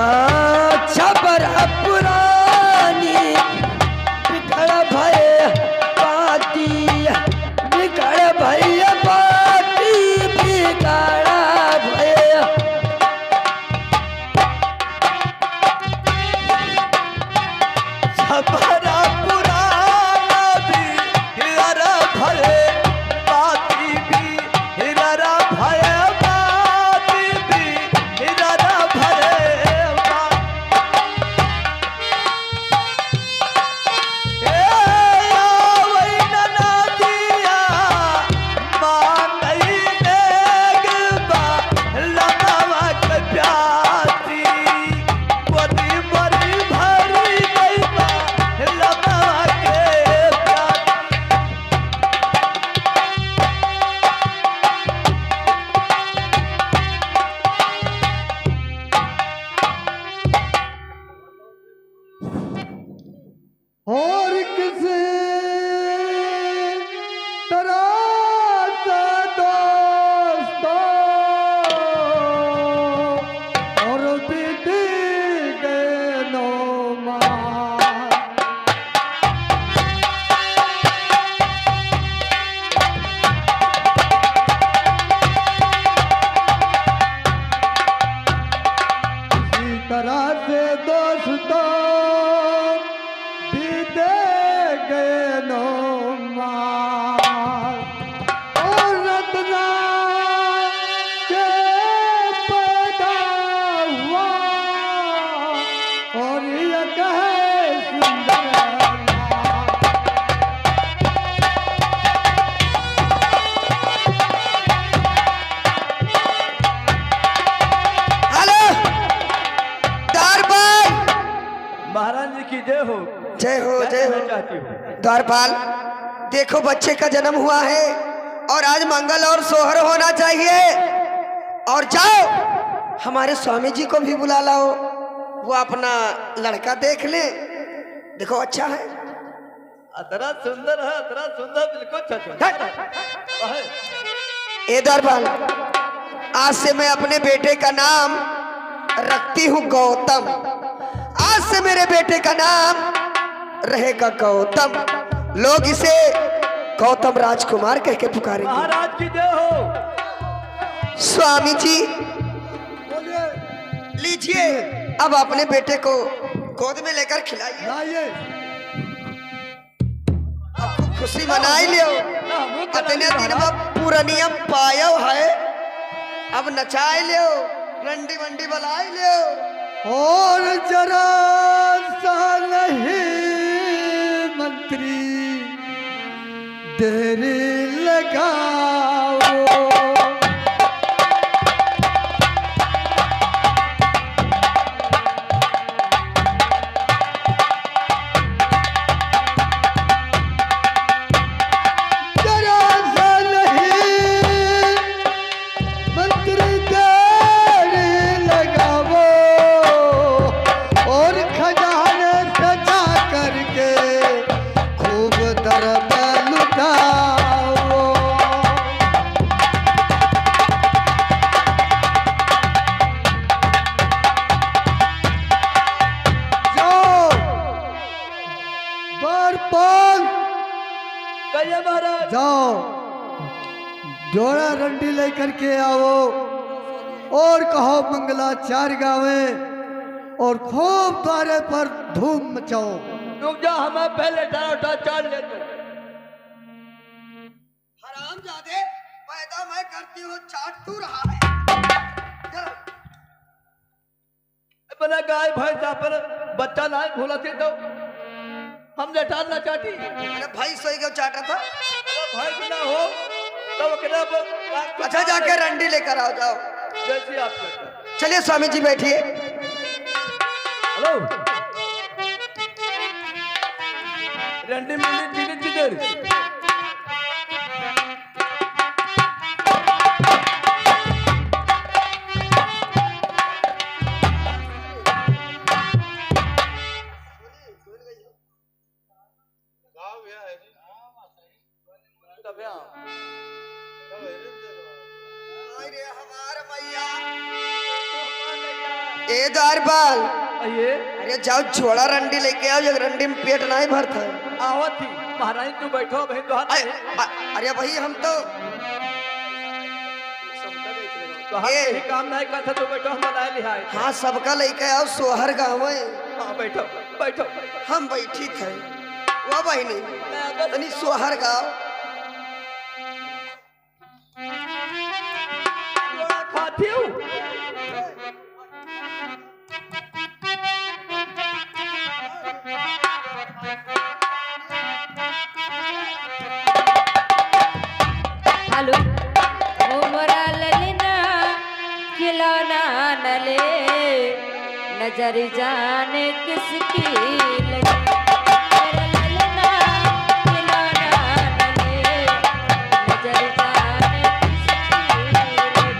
छबर पुरानी बिगड़ भय पाती, बिगड़ भय पाती, बिगड़ा भय छबरा पुराना भी हिरा भय पाती, भी हिरा भय पाती, भी हिरा भय और किसी तरह से दोस्तों और बीती गए नौमा। इसी तरह से दोस्तों बीते गए नौमा। और रत्ना के पैदा हुआ और ये कहे सुंदर हेलो द्वारपाल। महाराज जी की जय हो। जय हो क्या जय हो। कहना चाहती हो? द्वारपाल देखो बच्चे का जन्म हुआ है और आज मंगल और सोहर होना चाहिए। और जाओ हमारे स्वामी जी को भी बुला लाओ, वो अपना लड़का देख ले। देखो अच्छा है। अतरा सुंदर है, अतरा सुंदर, बिल्कुल छछ ए द्वारपाल आज से मैं अपने बेटे का नाम रखती हूँ गौतम। आज से मेरे बेटे का नाम रहेगा गौतम। लोग इसे गौतम राजकुमार कह के पुकारेंगे। महाराज की जय हो। स्वामी जी लीजिए, अब अपने बेटे को गोद में लेकर खिलाइए। लाइए। अब खूब खुशी मनाई लियो। इतने दिन में पूरा नियम पायो है, अब नचाए लियो, रंडी वंडी बलाई लियो। और जरा सा नहीं मंत्री देरी लगाओ। जरा सा नहीं मंत्री देरी लगाओ और खजाने सजा करके खूब दरब लुटाओ। जाओ द्वारपाल, कहिए महाराज। जाओ जोड़ा रंडी लेकर के आओ और कहो मंगलाचार्य गावे और खूब द्वारे पर धूम मचाओ। रुक जा, हमें पहले उठा चाल ले दो। हरामजादे पैदा मैं करती हूँ, चाट तू रहा है। चलो। अपना गाय भैंस पर बच्चा ना भूला थे तो हम लेटाना चाहती। अरे भाई सोई क्यों चाटा था? भैंस ना हो तो अच्छा जाके रंडी लेकर आओ। जाओ जैसे आप कहते। चलिए स्वामी जी बैठिए। हेलो रंडी मिली धीरे धीरे। अरे हमार मैया ए द्वारपाल, आइए अरे जाओ छोड़ा रंडी लेके आओ, एक रंडी में पेट नहीं भरता है। आवत थी महारानी तू बैठो बहन तो अरे भाई हम तो यही काम नहीं करता तू बैठो हम बनाए लिहाय हाँ सबका लेके आओ सोहर गाँव है। हाँ बैठो बैठो हम बैठी थे वो बहनी तनी सोहर गाँव खाती हूँ हेलो उमरा ललना खिलौना न ले नजर जाने किसकी लगी मेरा ललना खिलौना न ले नजर जाने किसकी लगी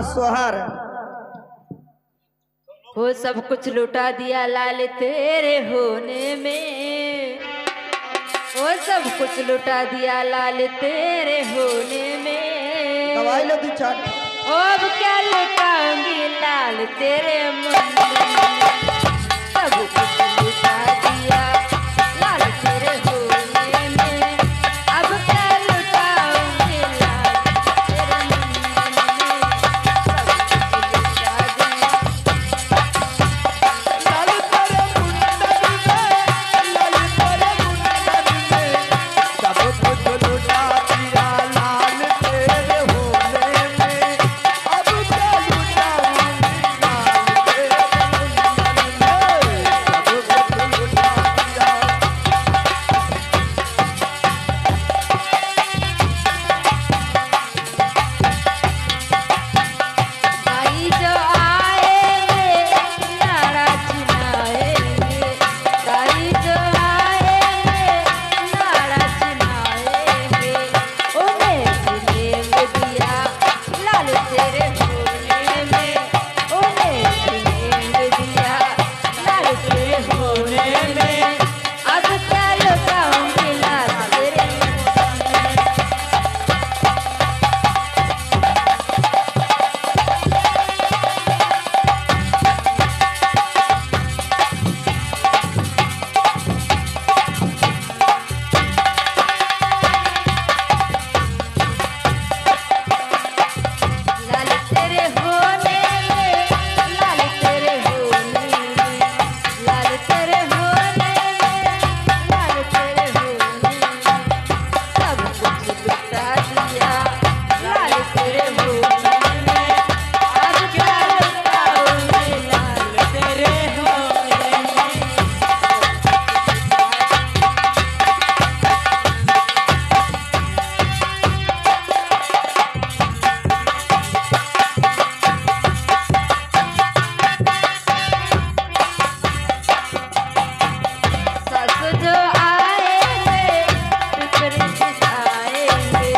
सोहर। वो सब कुछ लुटा दिया लाल तेरे होने में, वो सब कुछ लुटा दिया लाल तेरे होने में। दवाई लो तू चाट। अब क्या लुटाऊंगी लाल तेरे मुंडन में, सब कुछ लुटा दिया लाल तेरे होने में। अब क्या लुटाऊंगी लाल तेरे मुंडन में, सब कुछ लुटा दिया। लाल तेरे मुंडन में, लाल तेरे मुंडन में, सब कुछ लुटा दिया लाल तेरे होने में। अब क्या लुटाऊंगी लाल तेरे मुंडन में, सब कुछ लुटा दिया। भाई जो आएंगे नारा चिनाएंगे, भाई जो आएंगे नारा चिनाएंगे। उन्हें जिलेंगे दिया लाल तेरे होने में, उन्हें जिलेंगे दिया लाल तेरे होने में। अब क्या लुटाऊंगी लाल तेरे होने में। लाल तेरे होने में, लाल तेरे होने में, लाल तेरे होने में, लाल तेरे होने में। सब कुछ लुटा दिया लाल तेरे होने में। अब क्या लुटाऊंगी लाल तेरे होने में। सास जो आएंगे पिपरी पिसाएंगे,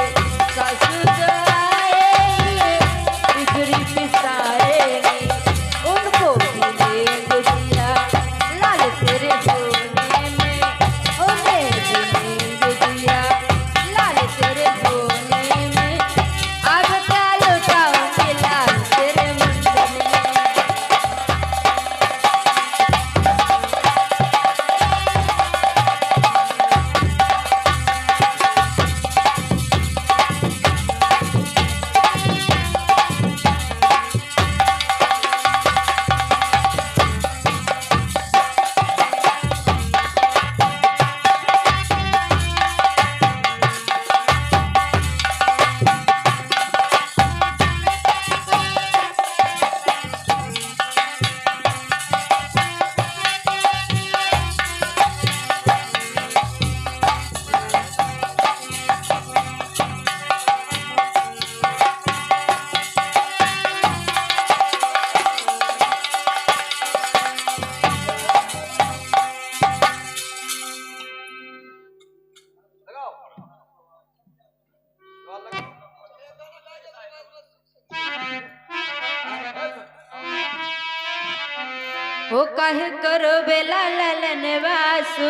सास जो आएंगे पिपरी पिसाएंगे। उनको भी लेंगे दिया लाल तेरे होने में, उन्हें भी लेंगे दिया लाल तेरे होने में। अब क्या लुटाऊंगी लाल तेरे मुंडन में। हो काहे करो बेला ललन वासु।